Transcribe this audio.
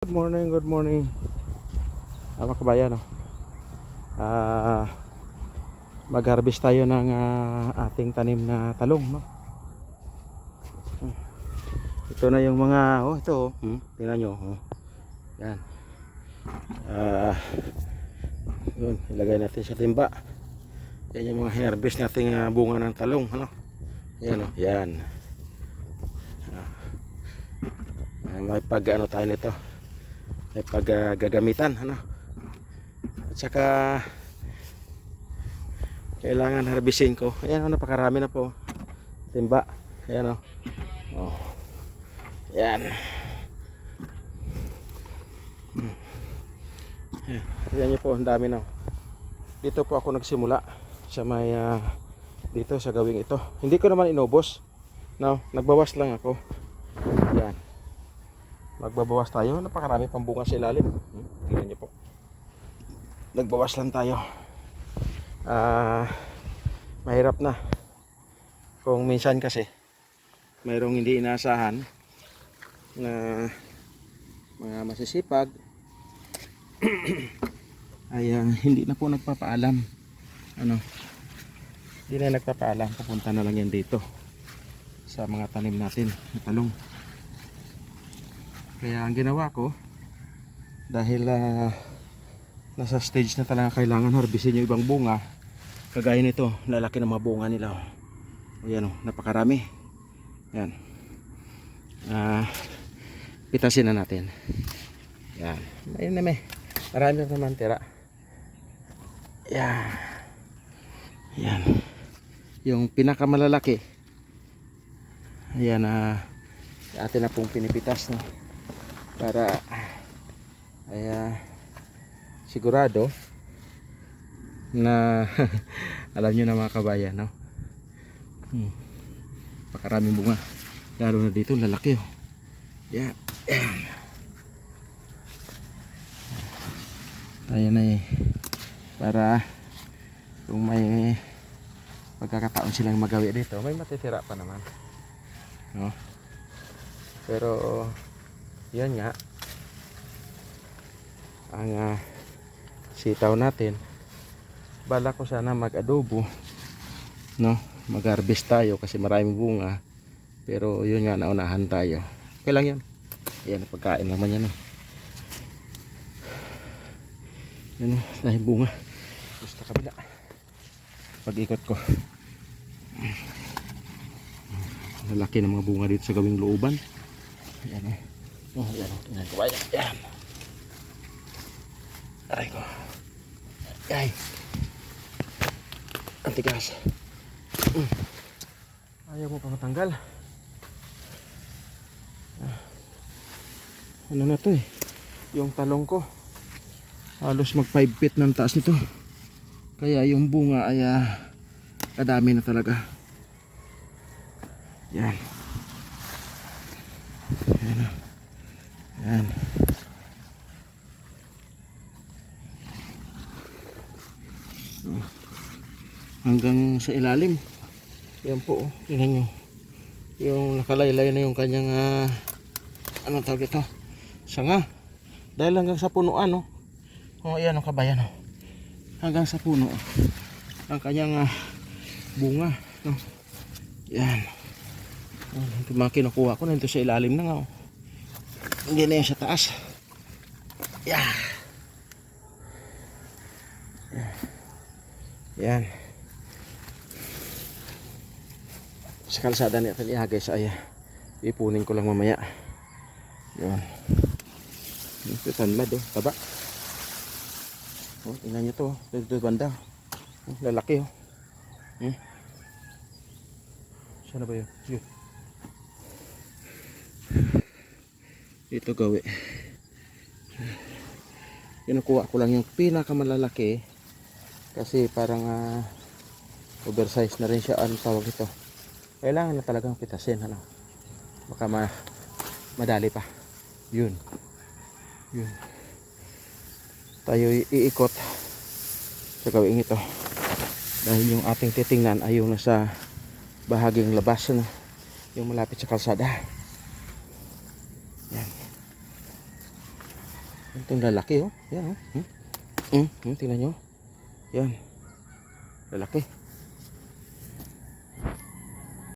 Good morning, good morning. Mga kabayan, no? Mag-harvest tayo ng ating tanim na talong, no? Ito na yung mga, ito, tingnan nyo, yan. Yun, ilagay natin sa timba. Yan yung mga harvest nating bunga ng talong, ano? Yan, yan. May pag-ano tayo nito. May paggagamitan, ano? At saka kailangan harvestin ko. Ayan, napakarami na po timba. Ayan, yan. Ayan nyo po, ang dami na. Dito po ako nagsimula sa may dito sa gawing ito. Hindi ko naman inubos, no? Nagbawas lang ako. Yan, magbabawas tayo. Napakarami pang bunga sa ilalim. Tingnan nyo po, nagbawas lang tayo. Mahirap na kung minsan kasi mayroong hindi inaasahan na mga masisipag ay hindi na po nagpapaalam, ano, hindi na nagpapaalam. Pupunta na lang yan dito sa mga tanim natin na talong. Kaya ang ginawa ko, dahil nasa stage na talaga kailangan harvestin yung ibang bunga, kagaya nito, lalaki ng mga bunga nila. Ayan, napakarami. Yan. Pitasin na natin. Yan. Ayun na, marami naman tira. Yan. Yan. Yung pinakamalalaki, ayan, atin na pong pinipitas, no? Para sigurado na alam nyo na mga kabayan, no? Pakaraming bunga, lalo na dito lalaki, yan. Ayan na para kung may pagkakataon silang magawi dito, may matitira pa naman, no? Pero yan nga ang sitaw natin. Bala ko sana mag-adobo, no? Mag-harvest tayo kasi maraming bunga. Pero yun nga, naunahan tayo. Okay lang yan. Ayan, pagkain naman yan, yan, dahil bunga. Gusto kabila. Pag-ikot ko, lalaki ng mga bunga dito sa gawing looban. Ayan, yan, tingnan ko. Ayan. Aray ko. Ay. Antigas. Ayaw mo pa matanggal. Ano na to, yung talong ko halos mag 5 feet ng taas nito. Kaya yung bunga ay kadami na talaga. Yan. Yan. Hanggang sa ilalim. Yan po, tingnan nyo. Yung nakalaylay na yung kanyang anong tawag ito? Sanga. Dahil hanggang sa punuan, ayan, kabayan, hanggang sa puno ang kanyang bunga, no? Yan. Ito mga kinukuha ko na ito sa ilalim na nga, hindi na yan sa taas. Yan. Yan. Sa kalsada natin ihagay sa ipunin ko lang mamaya. Yan. Ito tanlad, taba. Tingnan nyo to, dito banda. Lalaki, sana ba yun? Yun. Dito gawi. Kinukuha ko lang yung pinakamalalaki kasi parang oversize na rin siya. Anong tawag ito? Kailangan na talagang pitasin, baka madali pa. Yun tayo iikot sa gawing ito dahil yung ating titingnan ay yung nasa bahaging labas, yung malapit sa kalsada. Yan. Itong lalaki oh. Yan oh. Tingnan nyo. Yan. Lalaki.